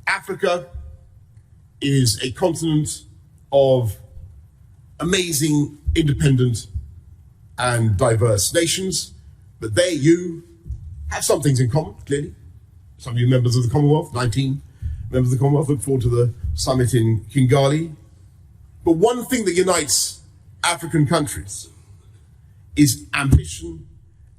Africa is a continent of amazing, independent, and diverse nations, but you have some things in common, clearly. Some of you members of the Commonwealth, 19 members of the Commonwealth, look forward to the summit in Kigali. But one thing that unites African countries is ambition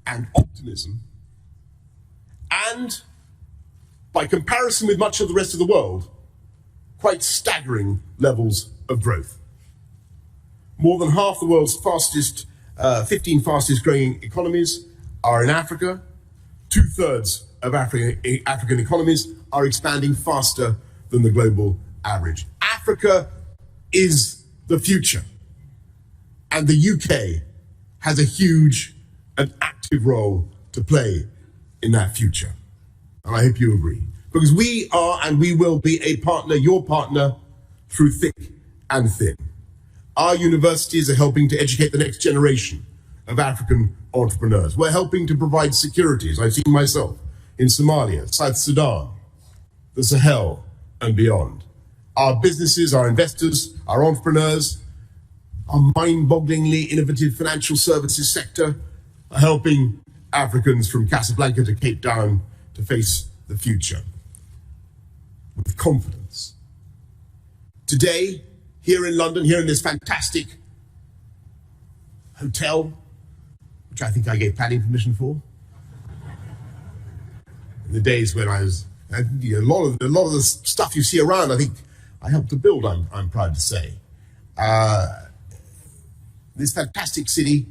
and optimism, and by comparison with much of the rest of the world, quite staggering levels of growth. More than half the world's 15 fastest growing economies are in Africa. 2/3 of African economies are expanding faster than the global average. Africa is the future, and the UK has a huge and active role to play in that future. And I hope you agree, because we are and we will be a partner, your partner, through thick and thin. Our universities are helping to educate the next generation of African entrepreneurs. We're helping to provide security, as I've seen myself, in Somalia, South Sudan, the Sahel, and beyond. Our businesses, our investors, our entrepreneurs, our mind-bogglingly innovative financial services sector are helping Africans from Casablanca to Cape Town to face the future with confidence. Today, here in London, here in this fantastic hotel, which I think I gave planning permission for, in the days when I was, a lot of the stuff you see around, I think I helped to build, I'm proud to say. This fantastic city,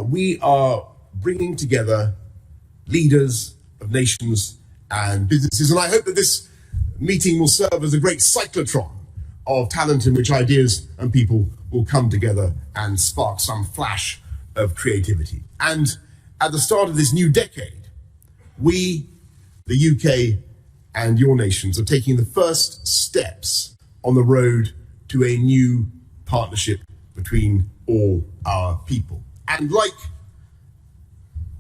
we are bringing together leaders of nations and businesses, and I hope that this meeting will serve as a great cyclotron of talent in which ideas and people will come together and spark some flash of creativity. And at the start of this new decade, we, the UK and your nations, are taking the first steps on the road to a new partnership between all our people. And like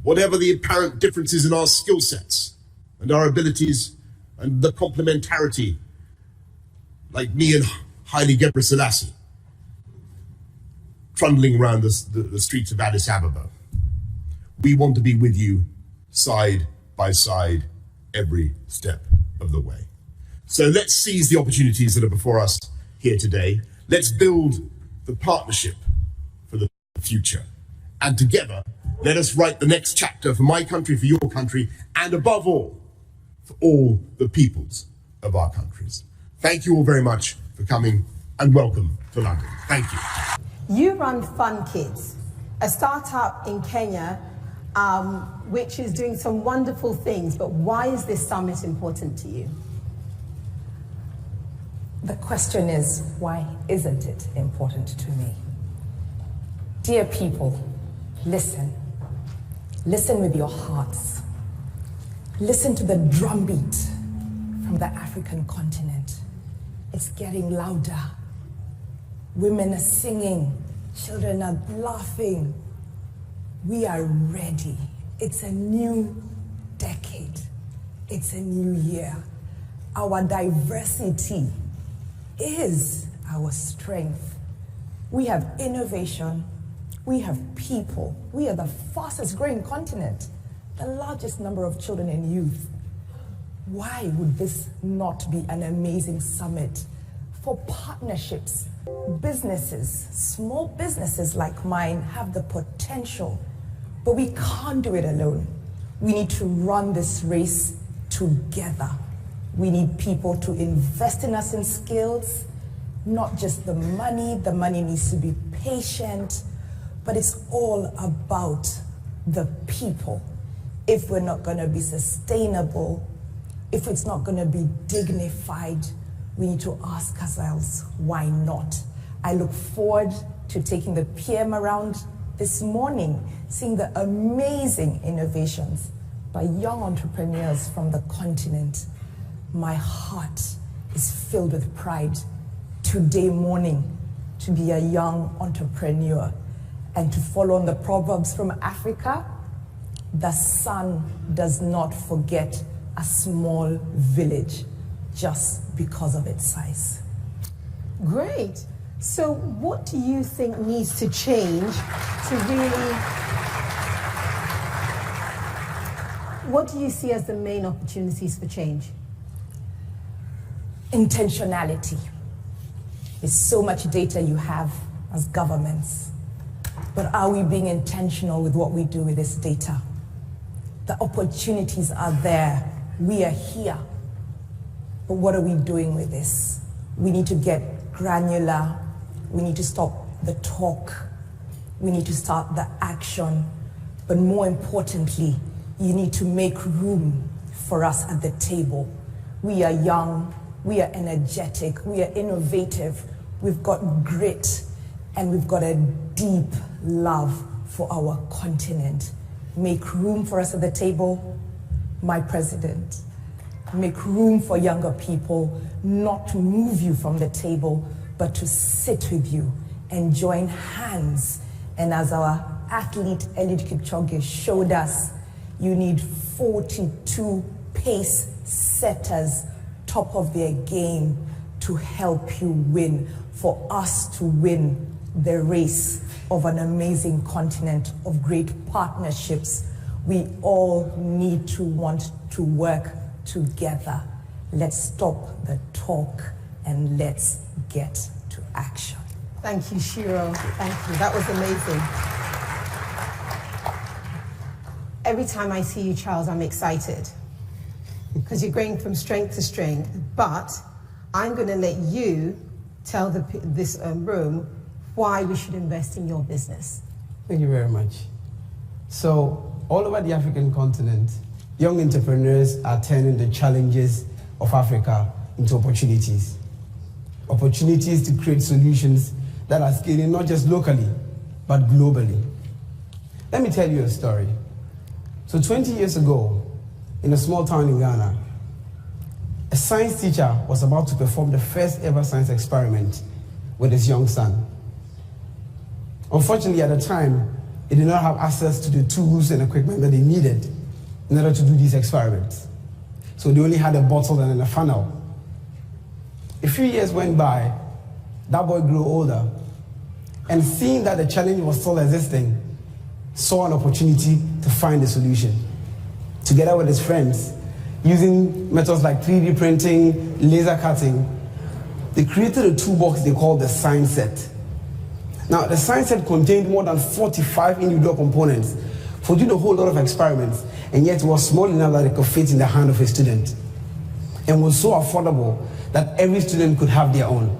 whatever the apparent differences in our skill sets and our abilities and the complementarity, like me and Haile Gebrselassie, trundling around the streets of Addis Ababa, we want to be with you side by side every step of the way. So let's seize the opportunities that are before us here today. Let's build the partnership for the future. And together, let us write the next chapter for my country, for your country, and above all, for all the peoples of our countries. Thank you all very much for coming, and welcome to London. Thank you. You run Fun Kids, a startup in Kenya, which is doing some wonderful things, but why is this summit important to you? The question is, why isn't it important to me? Dear people, listen. Listen with your hearts. Listen to the drumbeat from the African continent. It's getting louder. Women are singing, children are laughing. We are ready. It's a new decade. It's a new year. Our diversity is our strength. We have innovation. We have people. We are the fastest growing continent, the largest number of children and youth. Why would this not be an amazing summit for partnerships? Businesses, small businesses like mine have the potential, but we can't do it alone. We need to run this race together. We need people to invest in us in skills, not just the money. The money needs to be patient, but it's all about the people. If we're not going to be sustainable, if it's not going to be dignified, we need to ask ourselves, why not? I look forward to taking the PM around this morning, seeing the amazing innovations by young entrepreneurs from the continent. My heart is filled with pride today morning to be a young entrepreneur and to follow on the proverbs from Africa. The sun does not forget a small village. just because of its size. Great. So what do you think needs to change to really, what do you see as the main opportunities for change? Intentionality. There's so much data you have as governments, but are we being intentional with what we do with this data? The opportunities are there. We are here. But what are we doing with this? We need to get granular. We need to stop the talk. We need to start the action. But more importantly, you need to make room for us at the table. We are young, we are energetic, we are innovative, we've got grit, and we've got a deep love for our continent. Make room for us at the table, my president. Make room for younger people, not to move you from the table, but to sit with you and join hands. And as our athlete Eliud Kipchoge showed us, you need 42 pace setters, top of their game, to help you win, for us to win the race of an amazing continent of great partnerships. We all need to want to work together. Let's stop the talk and let's get to action. Thank you, Shiro. Thank you. That was amazing. Every time I see you, Charles, I'm excited because you're going from strength to strength. But I'm going to let you tell this room why we should invest in your business. Thank you very much. So, all over the African continent, young entrepreneurs are turning the challenges of Africa into opportunities. Opportunities to create solutions that are scaling not just locally, but globally. Let me tell you a story. So 20 years ago, in a small town in Ghana, a science teacher was about to perform the first ever science experiment with his young son. Unfortunately, at the time, he did not have access to the tools and equipment that they needed in order to do these experiments. So they only had a bottle and a funnel. A few years went by, that boy grew older, and seeing that the challenge was still existing, saw an opportunity to find a solution. Together with his friends, using methods like 3D printing, laser cutting, they created a toolbox they called the Science Set. Now, the Science Set contained more than 45 individual components for doing a whole lot of experiments, and yet it was small enough that it could fit in the hand of a student, and was so affordable that every student could have their own.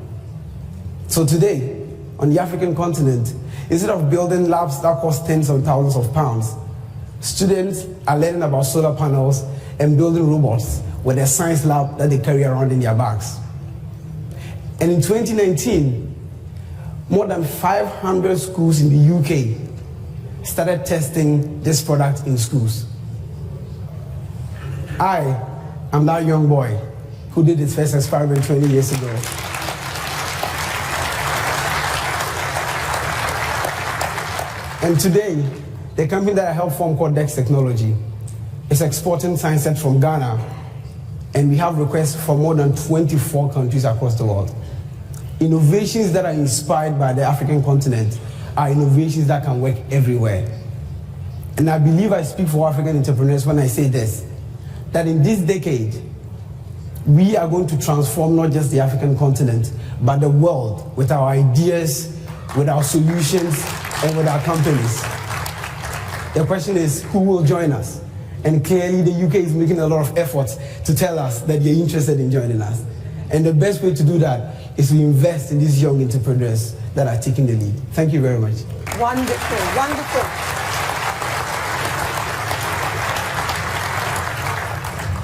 So today, on the African continent, instead of building labs that cost tens of thousands of pounds, students are learning about solar panels and building robots with a science lab that they carry around in their bags. And in 2019, more than 500 schools in the UK started testing this product in schools. I am that young boy who did his first experiment 20 years ago. And today, the company that I helped form called Dex Technology is exporting Science Set from Ghana, and we have requests from more than 24 countries across the world. Innovations that are inspired by the African continent are innovations that can work everywhere. And I believe I speak for African entrepreneurs when I say this, that in this decade, we are going to transform not just the African continent, but the world with our ideas, with our solutions, and with our companies. The question is, who will join us? And clearly the UK is making a lot of efforts to tell us that they're interested in joining us. And the best way to do that is to invest in these young entrepreneurs that are taking the lead. Thank you very much. Wonderful, wonderful.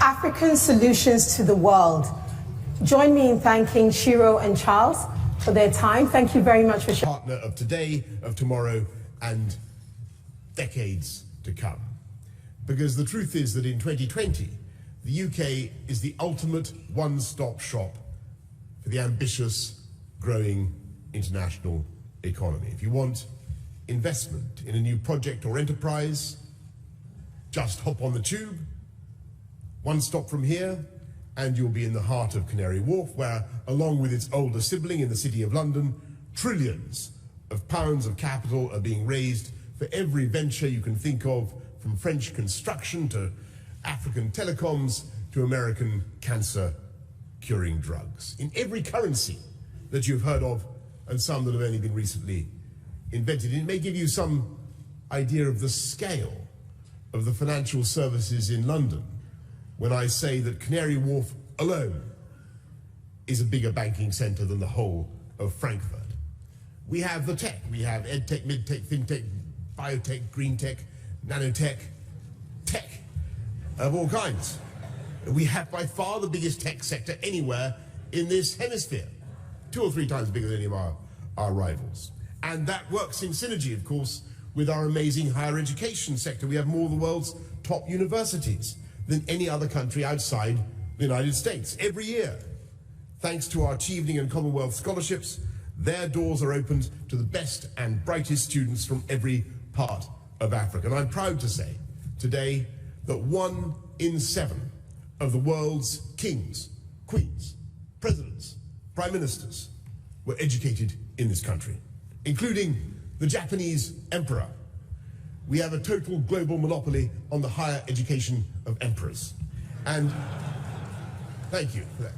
African solutions to the world. Join me in thanking Shiro and Charles for their time. Thank you very much for sharing. Partner of today, of tomorrow, and decades to come. Because the truth is that in 2020, the UK is the ultimate one-stop shop for the ambitious, growing international economy. If you want investment in a new project or enterprise, just hop on the tube, one stop from here, and you'll be in the heart of Canary Wharf, where, along with its older sibling in the City of London, trillions of pounds of capital are being raised for every venture you can think of, from French construction to African telecoms to American cancer-curing drugs. In every currency that you've heard of, and some that have only been recently invented. It may give you some idea of the scale of the financial services in London when I say that Canary Wharf alone is a bigger banking centre than the whole of Frankfurt. We have the tech. We have edtech, midtech, fintech, biotech, green tech, nanotech, tech of all kinds. We have by far the biggest tech sector anywhere in this hemisphere, 2 or 3 times bigger than any of our rivals. And that works in synergy, of course, with our amazing higher education sector. We have more of the world's top universities than any other country outside the United States. Every year, thanks to our Chevening and Commonwealth scholarships, their doors are opened to the best and brightest students from every part of Africa. And I'm proud to say today that 1 in 7 of the world's kings, queens, presidents, prime ministers were educated in this country, including the Japanese emperor. We have a total global monopoly on the higher education of emperors. And thank you for that.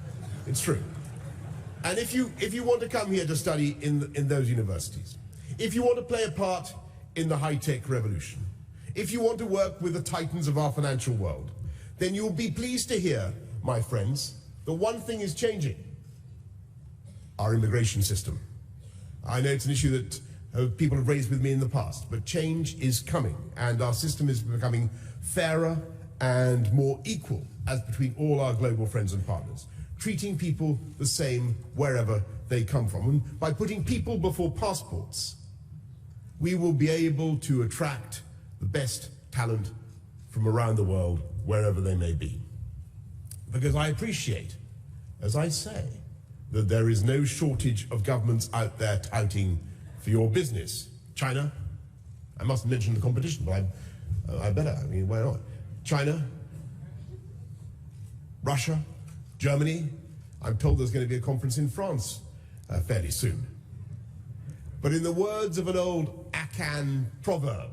It's true. And if you want to come here to study in those universities, if you want to play a part in the high-tech revolution, if you want to work with the titans of our financial world, then you'll be pleased to hear, my friends, that one thing is changing: our immigration system. I know it's an issue that people have raised with me in the past, but change is coming, and our system is becoming fairer and more equal as between all our global friends and partners, treating people the same wherever they come from. And by putting people before passports, we will be able to attract the best talent from around the world, wherever they may be. Because I appreciate, as I say, that there is no shortage of governments out there touting for your business. China, I mustn't mention the competition, but I better, I mean, why not? China, Russia, Germany. I'm told there's going to be a conference in France fairly soon. But in the words of an old Akan proverb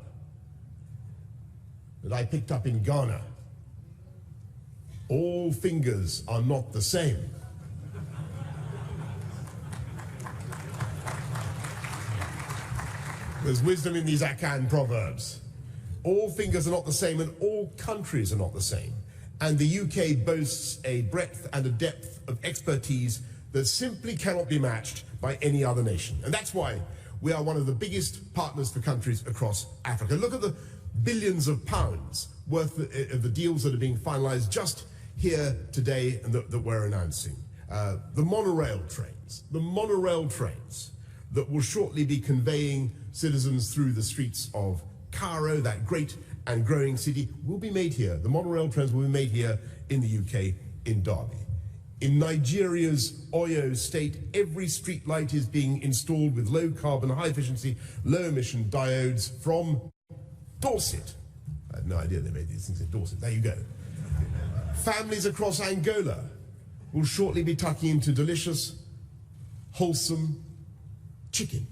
that I picked up in Ghana, all fingers are not the same. There's wisdom in these Akan proverbs. All fingers are not the same, and all countries are not the same. And the UK boasts a breadth and a depth of expertise that simply cannot be matched by any other nation. And that's why we are one of the biggest partners for countries across Africa. Look at the billions of pounds worth of the deals that are being finalized just here today and that we're announcing. The monorail trains that will shortly be conveying citizens through the streets of Cairo, that great and growing city, will be made here. The monorail trains will be made here in the UK, in Derby. In Nigeria's Oyo state, every street light is being installed with low carbon, high efficiency, low emission diodes from Dorset. I had no idea they made these things in Dorset. There you go. Families across Angola will shortly be tucking into delicious, wholesome chicken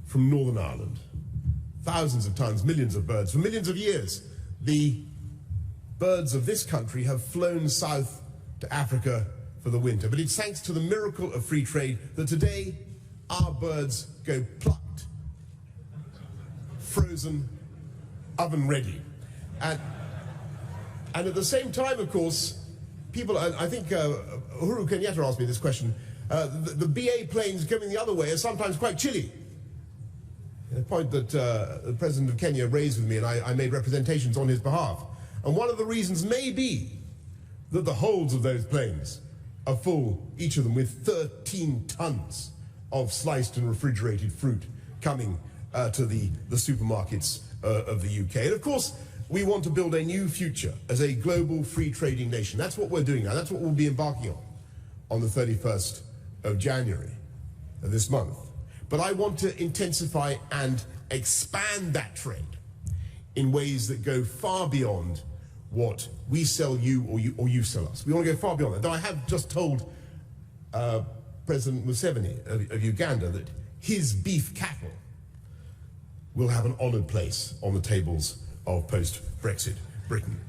from Northern Ireland. Thousands of tons, millions of birds. For millions of years, the birds of this country have flown south to Africa for the winter. But it's thanks to the miracle of free trade that today our birds go plucked, frozen, oven ready. And at the same time, of course, people, I think Uhuru Kenyatta asked me this question, the BA planes coming the other way are sometimes quite chilly. A point that the President of Kenya raised with me, and I made representations on his behalf. And one of the reasons may be that the holds of those planes are full, each of them, with 13 tons of sliced and refrigerated fruit coming to the supermarkets of the UK. And of course, we want to build a new future as a global free trading nation. That's what we're doing now. That's what we'll be embarking on the 31st of January of this month. But I want to intensify and expand that trade in ways that go far beyond what we sell you or you sell us. We want to go far beyond that. Though I have just told President Museveni of Uganda that his beef cattle will have an honoured place on the tables of post-Brexit Britain.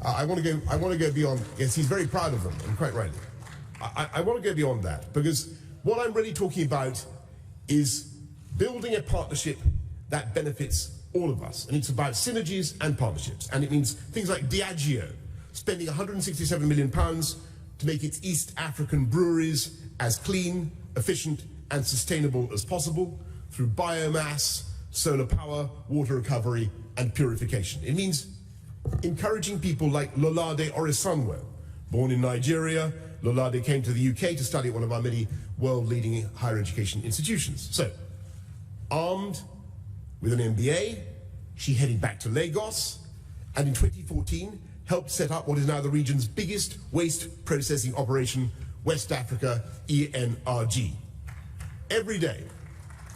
I want to go beyond. Yes, he's very proud of them, and quite rightly. I want to go beyond that, because what I'm really talking about is building a partnership that benefits all of us, and it's about synergies and partnerships, and it means things like Diageo spending £167 million to make its East African breweries as clean, efficient and sustainable as possible through biomass, solar power, water recovery and purification. It means encouraging people like Lolade Oresanwo. Born in Nigeria, Lolade came to the UK to study at one of our many world-leading higher education institutions. So, armed with an MBA, she headed back to Lagos, and in 2014 helped set up what is now the region's biggest waste processing operation, West Africa ENRG. Every day,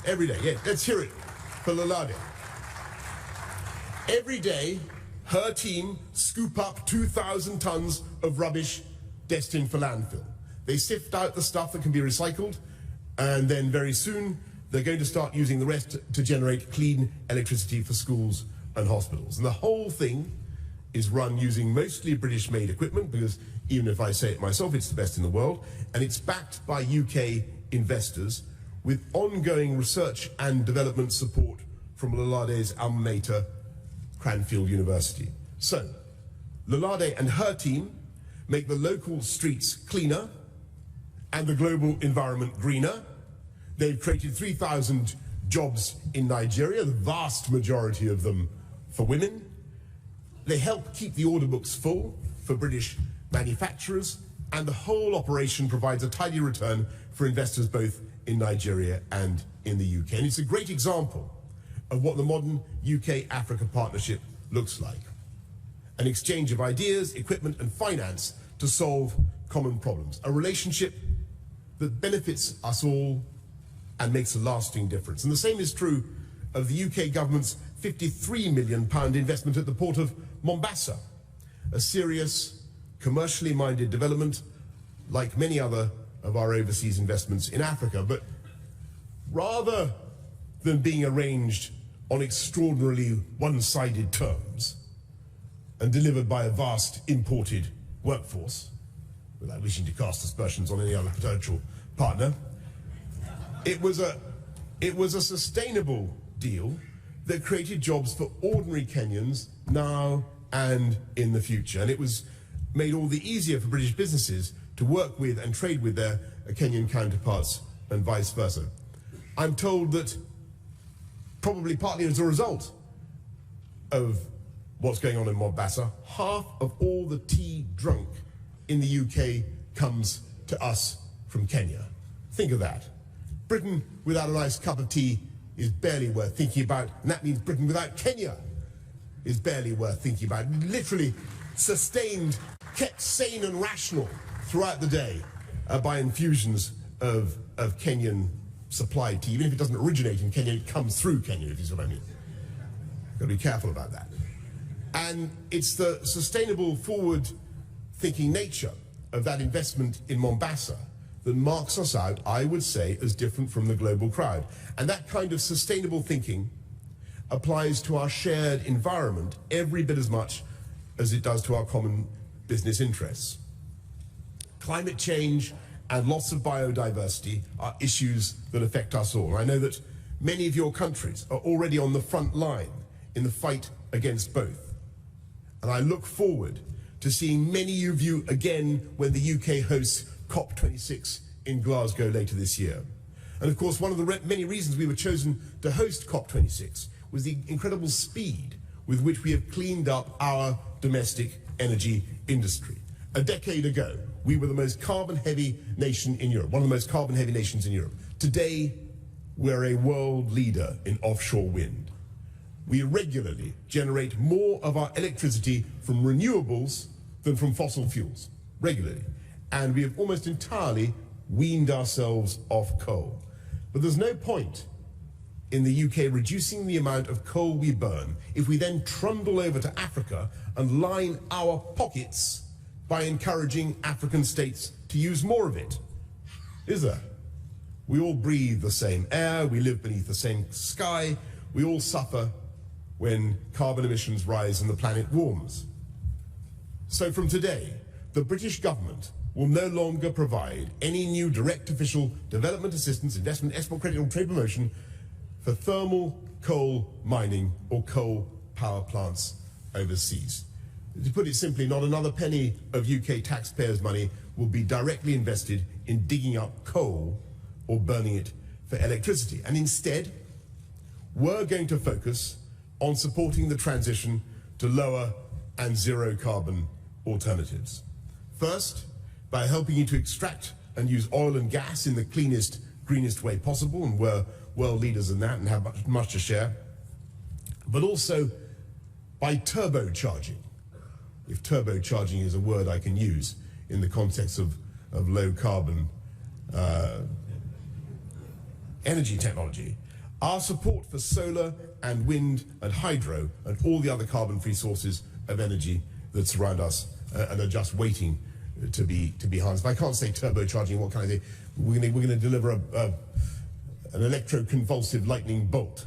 yeah, let's hear it for Lolade. Every day, her team scoop up 2,000 tons of rubbish destined for landfill. They sift out the stuff that can be recycled, and then very soon they're going to start using the rest to generate clean electricity for schools and hospitals. And the whole thing is run using mostly British-made equipment, because even if I say it myself, it's the best in the world, and it's backed by UK investors with ongoing research and development support from Lolade's alma mater, Cranfield University. So, Lolade and her team make the local streets cleaner and the global environment greener. They've created 3,000 jobs in Nigeria, the vast majority of them for women. They help keep the order books full for British manufacturers, and the whole operation provides a tidy return for investors both in Nigeria and in the UK. And it's a great example of what the modern UK-Africa partnership looks like. An exchange of ideas, equipment and finance to solve common problems. A relationship that benefits us all and makes a lasting difference. And the same is true of the UK government's £53 million investment at the port of Mombasa, a serious, commercially minded development like many other of our overseas investments in Africa. But rather than being arranged on extraordinarily one-sided terms and delivered by a vast imported workforce, without wishing to cast aspersions on any other potential partner, it was a sustainable deal that created jobs for ordinary Kenyans now and in the future. And it was made all the easier for British businesses to work with and trade with their Kenyan counterparts and vice versa. I'm told that probably partly as a result of what's going on in Mombasa, half of all the tea drunk in the UK comes to us from Kenya. Think of that. Britain without a nice cup of tea is barely worth thinking about, and that means Britain without Kenya is barely worth thinking about. Literally sustained, kept sane and rational throughout the day by infusions of Kenyan supplied tea. Even if it doesn't originate in Kenya, it comes through Kenya, if you see what I mean. Got to be careful about that. And it's the sustainable, forward-thinking nature of that investment in Mombasa that marks us out, I would say, as different from the global crowd. And that kind of sustainable thinking applies to our shared environment every bit as much as it does to our common business interests. Climate change and loss of biodiversity are issues that affect us all. I know that many of your countries are already on the front line in the fight against both. And I look forward to seeing many of you again when the UK hosts COP26 in Glasgow later this year. And of course, one of the many reasons we were chosen to host COP26 was the incredible speed with which we have cleaned up our domestic energy industry. A decade ago, we were the most carbon-heavy nation in Europe, one of the most carbon-heavy nations in Europe. Today, we're a world leader in offshore wind. We regularly generate more of our electricity from renewables than from fossil fuels, regularly. And we have almost entirely weaned ourselves off coal. But there's no point in the UK reducing the amount of coal we burn if we then trundle over to Africa and line our pockets by encouraging African states to use more of it? Is there? We all breathe the same air, we live beneath the same sky, we all suffer when carbon emissions rise and the planet warms. So from today, the British government will no longer provide any new direct official development assistance, investment, export credit or trade promotion for thermal coal mining or coal power plants overseas. To put it simply, not another penny of UK taxpayers' money will be directly invested in digging up coal or burning it for electricity. And instead, we're going to focus on supporting the transition to lower and zero carbon alternatives. First, by helping you to extract and use oil and gas in the cleanest, greenest way possible, and we're world leaders in that and have much to share, but also by turbocharging, if turbocharging is a word I can use in the context of low carbon energy technology, our support for solar and wind and hydro and all the other carbon-free sources of energy that surround us and are just waiting to be harnessed. If I can't say turbocharging, what can I say? We're going to deliver an electroconvulsive lightning bolt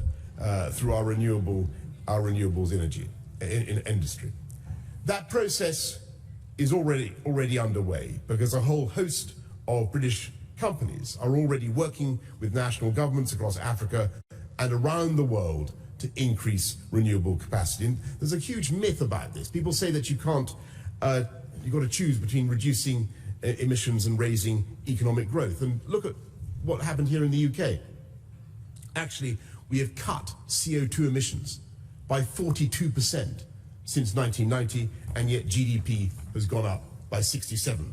through our renewables energy in industry. That process is already underway because a whole host of British companies are already working with national governments across Africa and around the world to increase renewable capacity. And there's a huge myth about this. People say that you've got to choose between reducing emissions and raising economic growth. And look at what happened here in the UK. Actually, we have cut CO2 emissions by 42% since 1990, and yet GDP has gone up by 67%.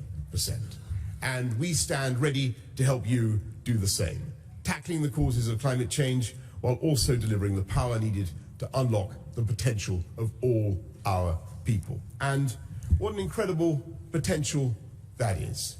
And we stand ready to help you do the same, tackling the causes of climate change while also delivering the power needed to unlock the potential of all our people. And what an incredible potential that is.